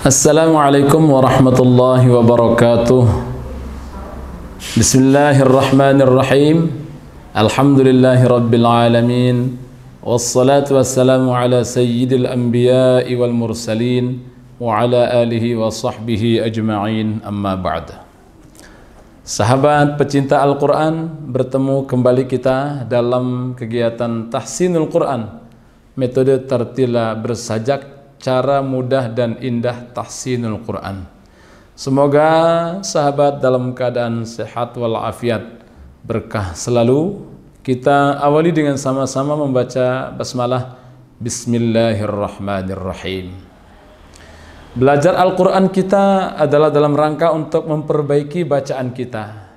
Assalamualaikum warahmatullahi wabarakatuh. Bismillahirrahmanirrahim. Alhamdulillahi rabbil alamin. Wassalatu wassalamu ala sayyidil anbiya'i wal mursalin wa ala alihi wa sahbihi ajma'in, amma ba'd. Sahabat pecinta Al-Quran, bertemu kembali kita dalam kegiatan Tahsinul Quran, metode tertila bersajak, cara mudah dan indah tahsinul Quran. Semoga sahabat dalam keadaan sehat walafiat, berkah selalu. Kita awali dengan sama-sama membaca basmalah. Bismillahirrahmanirrahim. Belajar Al-Quran kita adalah dalam rangka untuk memperbaiki bacaan kita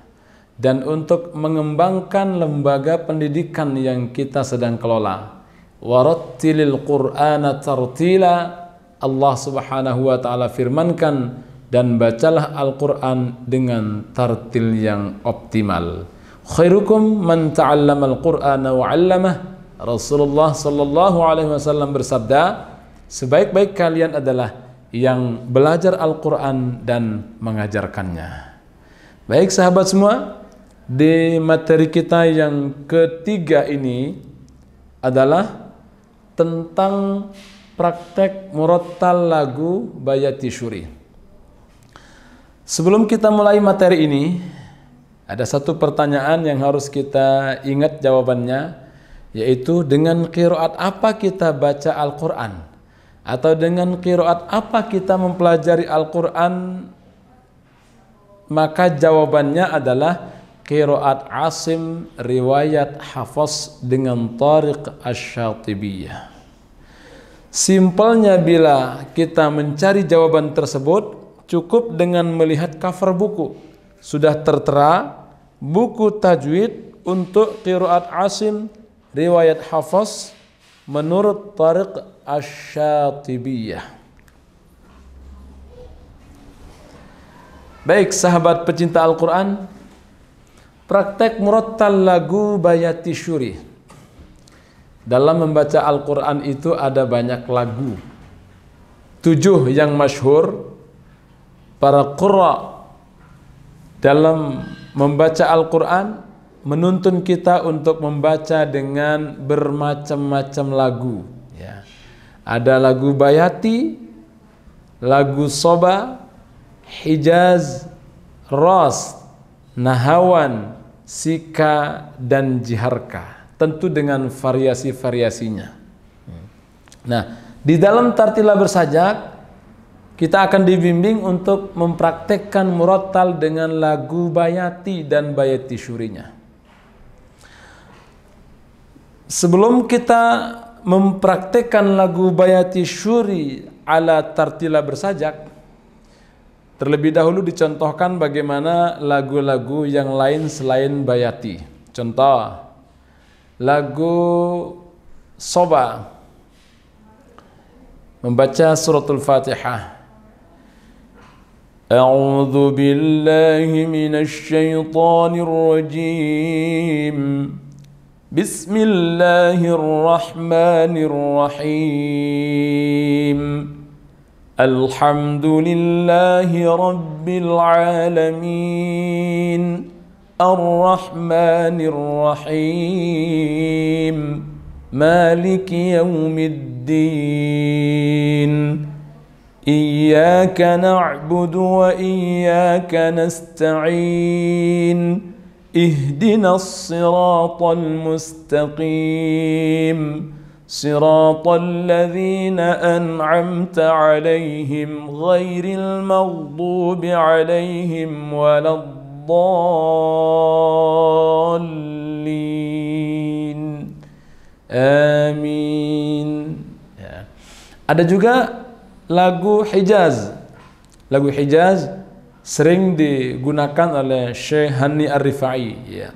dan untuk mengembangkan lembaga pendidikan yang kita sedang kelola. Warattilil Qur'ana tartila. Allah Subhanahu wa ta'ala firmankan, dan bacalah Al-Quran dengan tartil yang optimal. Khairukum man ta'allamal Qur'ana wa 'allamah. Rasulullah sallallahu alaihi wasallam bersabda, sebaik-baik kalian adalah yang belajar Al-Quran dan mengajarkannya. Baik sahabat semua, di materi kita yang ketiga ini adalah tentang praktek murattal lagu Bayati Syuri. Sebelum kita mulai materi ini, ada satu pertanyaan yang harus kita ingat jawabannya, yaitu dengan qiraat apa kita baca Al-Quran, atau dengan qiraat apa kita mempelajari Al-Quran. Maka jawabannya adalah qiraat Asim riwayat Hafs dengan Tariq Asy-Syatibiyah. Simpelnya, bila kita mencari jawaban tersebut, cukup dengan melihat cover buku. Sudah tertera buku tajwid untuk qiraat Asim riwayat Hafs menurut Tariq Asy-Syatibiyah. Baik sahabat pecinta Al-Quran, praktek murattal lagu Bayati Syuri. Dalam membaca Al-Quran itu ada banyak lagu. 7 yang masyhur. Para qurra dalam membaca Al-Quran menuntun kita untuk membaca dengan bermacam-macam lagu. Ya. Ada lagu Bayati, lagu Soba, Hijaz, Ras, Nahawan, Sika, dan Jiharka. Tentu dengan variasi-variasinya. Nah, di dalam tartila bersajak, kita akan dibimbing untuk mempraktekkan murattal dengan lagu Bayati dan Bayati Syurinya. Sebelum kita mempraktekkan lagu Bayati Syuri ala tartila bersajak, terlebih dahulu dicontohkan bagaimana lagu-lagu yang lain selain Bayati. Contoh, lagu Soba, membaca suratul Fatihah. A'udzu billahi minasy syaithanir rajim. Bismillahirrahmanirrahim. Alhamdulillahi rabbil alamin. Ar-Rahmanir Rahim. Maliki yaumiddin. Iyyaka na'budu wa iyyaka nasta'in. Ihdinas siratal mustaqim. Siratal ladzina an'amta 'alaihim ghairil maghdubi 'alaihim waladdallin. Amin. Ya. Ada juga lagu Hijaz. Lagu Hijaz sering digunakan oleh Syekh Hani Ar-Rifai. Ya.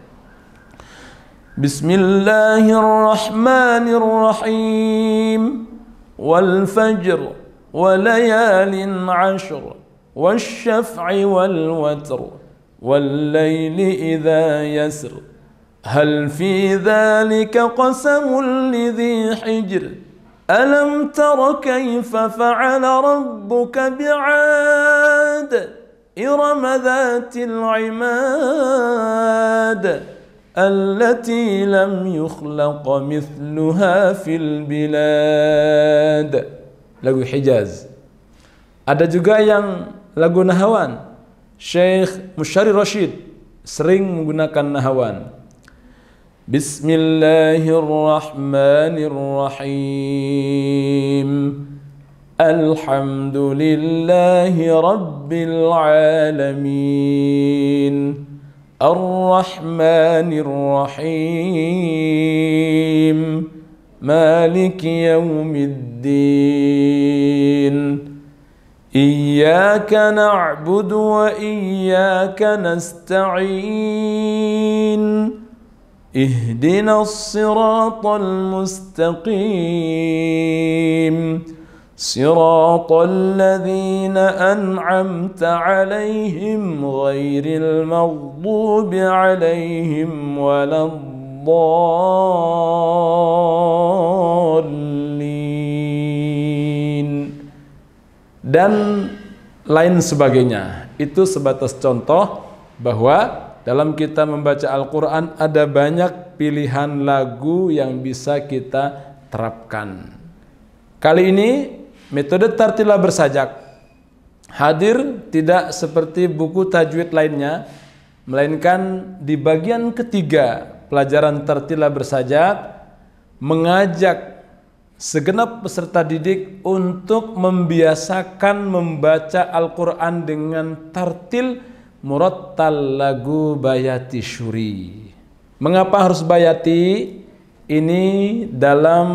Bismillahirrahmanirrahim. Wal fajr wa layalin 'ashr wasyaf'i wal watr wal layli idza yasr. Hal fi dzalika qasamul lidhi hijr. Alam tara kaifa fa'ala rabbuka bi'ad Iram dhatil 'imad allati lam yukhlaq mithluha fil bilad. Lagu Hijaz. Ada juga yang lagu Nahawan. Syekh Musyari Rashid sering menggunakan Nahawan. Bismillahirrahmanirrahim. Alhamdulillahi rabbil alamin. Ar-Rahmanir-Rahim. Maliki yaumiddin. Iyyaka na'budu wa iyyaka nasta'in. Ihdinas siratal mustaqim. Siratal ladzina an'amta 'alaihim ghairil maghdubi 'alaihim waladdallin. Dan lain sebagainya. Itu sebatas contoh bahwa dalam kita membaca Al-Quran ada banyak pilihan lagu yang bisa kita terapkan. Kali ini metode tartilah bersajak hadir tidak seperti buku tajwid lainnya, melainkan di bagian ketiga pelajaran tartilah bersajak mengajak segenap peserta didik untuk membiasakan membaca Al-Quran dengan tartil murattal lagu Bayati Syuri. Mengapa harus Bayati? Ini dalam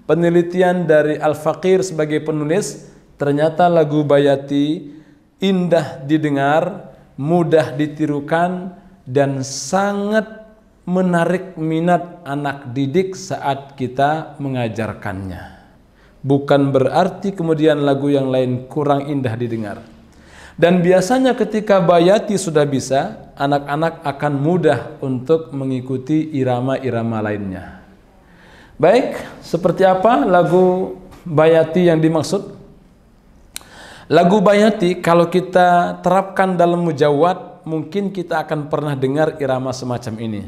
penelitian dari Al-Faqir sebagai penulis, ternyata lagu Bayati indah didengar, mudah ditirukan, dan sangat menarik minat anak didik saat kita mengajarkannya. Bukan berarti kemudian lagu yang lain kurang indah didengar. Dan biasanya ketika Bayati sudah bisa, anak-anak akan mudah untuk mengikuti irama-irama lainnya. Baik, seperti apa lagu Bayati yang dimaksud? Lagu Bayati kalau kita terapkan dalam mujawad, mungkin kita akan pernah dengar irama semacam ini.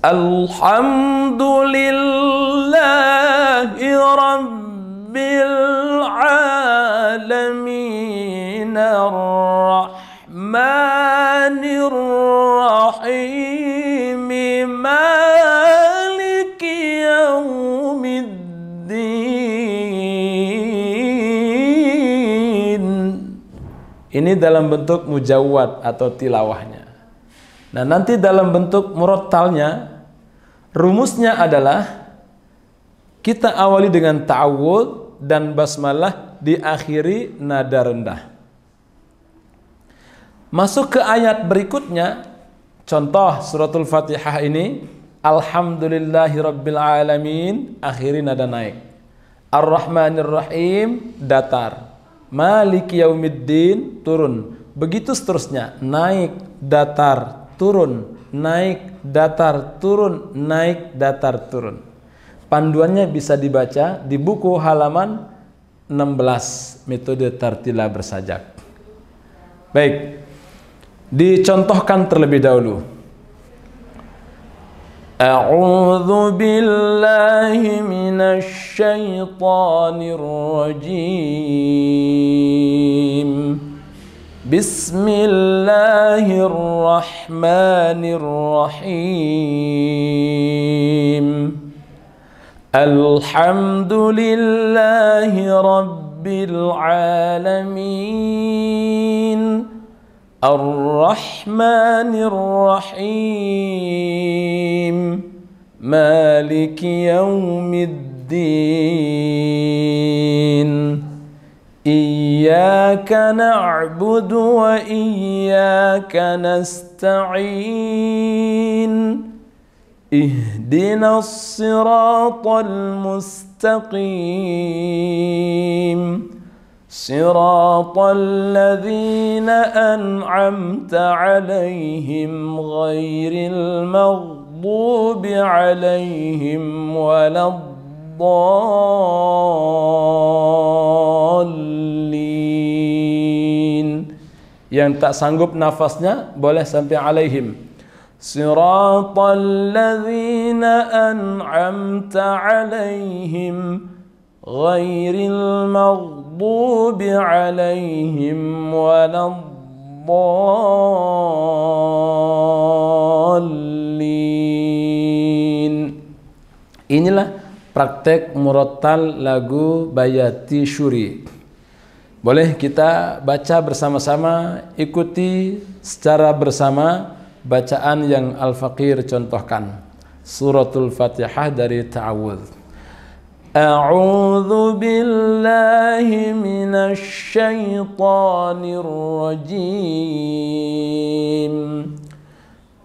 Alhamdulillahi Rabbil Alamin Ar-Rahmanir Rahim Maliki Yaumiddin. Ini dalam bentuk mujawad atau tilawahnya. Nah, nanti dalam bentuk murattalnya, rumusnya adalah kita awali dengan ta'awudz dan basmalah, diakhiri nada rendah. Masuk ke ayat berikutnya, contoh suratul Fatihah ini, Alhamdulillahirabbil alamin, akhiri nada naik. Ar-Rahmanir Rahim, datar. Maliki yaumiddin, turun. Begitu seterusnya, naik, datar, turun, naik, datar, turun, naik, datar, turun. Panduannya bisa dibaca di buku halaman 16, metode tartilah bersajak. Baik, dicontohkan terlebih dahulu. A'udzu billahi minasy syaithanir rajim. Bismillahirrahmanirrahim. Alhamdulillahi rabbil alamin. Ar-Rahmanir Rahim. Maliki yaumiddin. Iyyaka na'budu wa iyyaka nasta'in. Ihdinas siratal mustaqim. Siratal ladzina an'amta 'alaihim ghairil maghdubi المغضوب عليهم ولا الضالين. Yang tak sanggup nafasnya boleh sampai alaihim. Siratal ladzina an'amta alaihim ghairil maghdubi alaihim waladdallin. Inilah praktek murattal lagu Bayati Syuri. Boleh kita baca bersama-sama, ikuti secara bersama bacaan yang Al-Faqir contohkan. Suratul Fatihah dari Ta'awudz. A'udzu billahi minasy syaithanir rajim.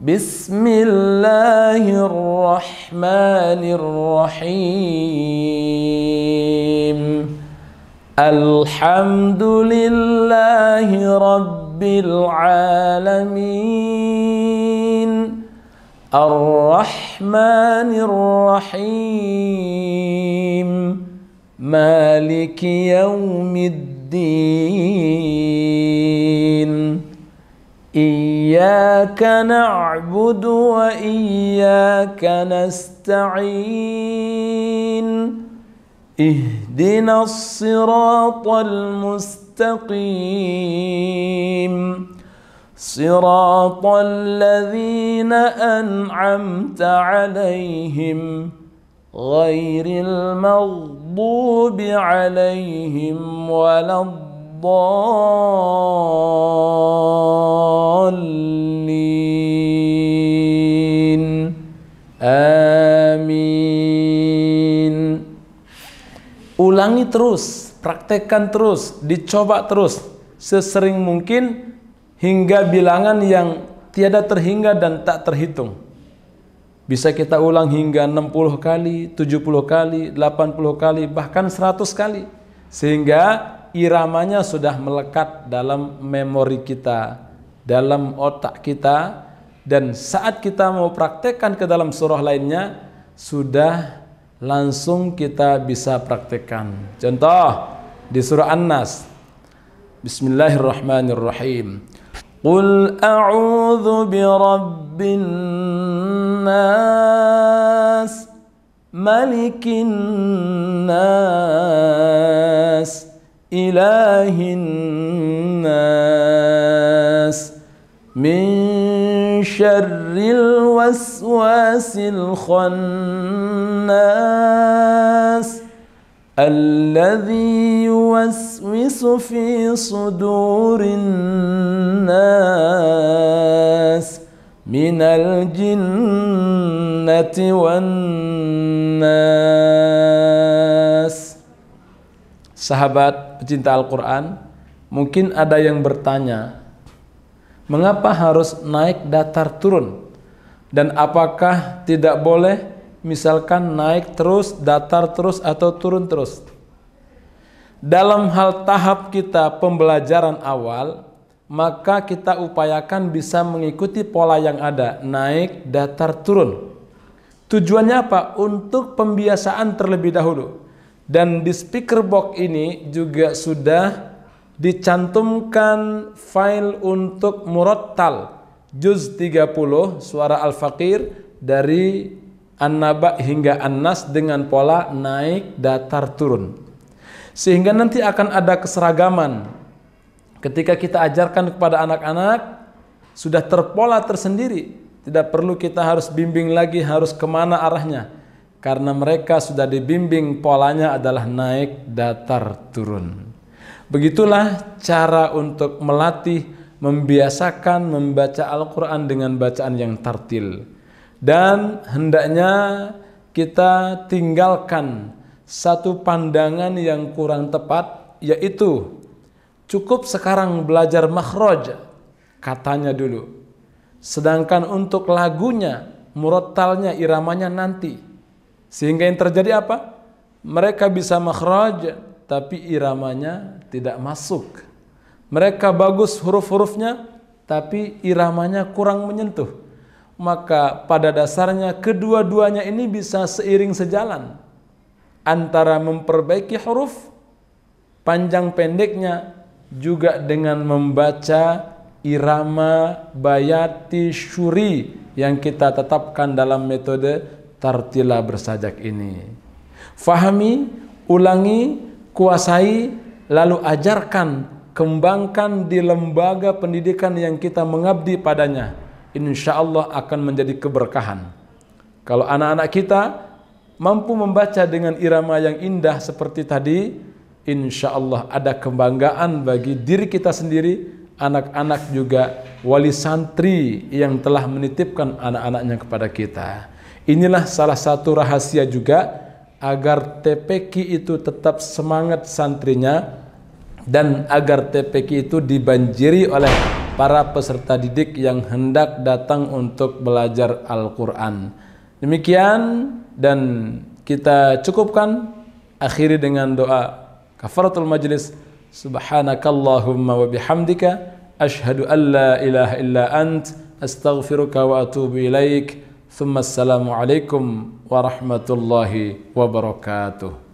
Bismillahirrahmanirrahim. Alhamdulillahi rabbil alamin. Ar-Rahmanir Rahim. Maliki yaumiddin. Iyyaka na'budu wa iyyaka nasta'in. Ihdinas siratal mustaqim. Siratal ladzina an'amta 'alaihim ghairil maghdubi 'alaihim waladdallin. Amin. Ulangi terus, praktekkan terus, dicoba terus sesering mungkin hingga bilangan yang tiada terhingga dan tak terhitung. Bisa kita ulang hingga 60 kali, 70 kali, 80 kali, bahkan 100 kali. Sehingga iramanya sudah melekat dalam memori kita, dalam otak kita. Dan saat kita mau praktekkan ke dalam surah lainnya, sudah langsung kita bisa praktekkan. Contoh di surah An-Nas. Bismillahirrahmanirrahim. Qul a'udzu birabbin nas, malikin nas, ilahin nas, min syarril waswasil khannas, alladzi yuwaswisu fi sudurin nas, minal jinnati wan nas. Sahabat pecinta Al-Quran, mungkin ada yang bertanya, mengapa harus naik datar turun? Dan apakah tidak boleh misalkan naik terus, datar terus, atau turun terus? Dalam hal tahap kita pembelajaran awal, maka kita upayakan bisa mengikuti pola yang ada, naik, datar, turun. Tujuannya apa? Untuk pembiasaan terlebih dahulu. Dan di speaker box ini juga sudah dicantumkan file untuk murattal juz 30 suara Al-Faqir dari An-Naba hingga An-Nas dengan pola naik, datar, turun. Sehingga nanti akan ada keseragaman. Ketika kita ajarkan kepada anak-anak, sudah terpola tersendiri. Tidak perlu kita harus bimbing lagi harus kemana arahnya. Karena mereka sudah dibimbing polanya adalah naik, datar, turun. Begitulah cara untuk melatih, membiasakan membaca Al-Quran dengan bacaan yang tartil. Dan hendaknya kita tinggalkan satu pandangan yang kurang tepat, yaitu cukup sekarang belajar makhraj katanya dulu, sedangkan untuk lagunya, murattalnya, iramanya nanti. Sehingga yang terjadi apa? Mereka bisa makhraj tapi iramanya tidak masuk. Mereka bagus huruf-hurufnya tapi iramanya kurang menyentuh. maka pada dasarnya kedua-duanya ini bisa seiring sejalan antara memperbaiki huruf panjang pendeknya juga dengan membaca irama bayati syuri yang kita tetapkan dalam metode tartila bersajak ini. Fahami, ulangi, kuasai, lalu ajarkan, kembangkan di lembaga pendidikan yang kita mengabdi padanya. Insya Allah akan menjadi keberkahan. Kalau anak-anak kita mampu membaca dengan irama yang indah seperti tadi, insya Allah ada kebanggaan bagi diri kita sendiri, anak-anak juga, wali santri yang telah menitipkan anak-anaknya kepada kita. Inilah salah satu rahasia juga agar TPQ itu tetap semangat santrinya dan agar TPQ itu dibanjiri oleh para peserta didik yang hendak datang untuk belajar Al-Quran. Demikian, dan kita cukupkan, akhiri dengan doa kafaratul majlis. Subhanakallahumma wa bihamdika asyhadu an la ilaha illa ant astaghfiruka wa atubu ilaik. Thumma assalamu alaikum warahmatullahi wabarakatuh.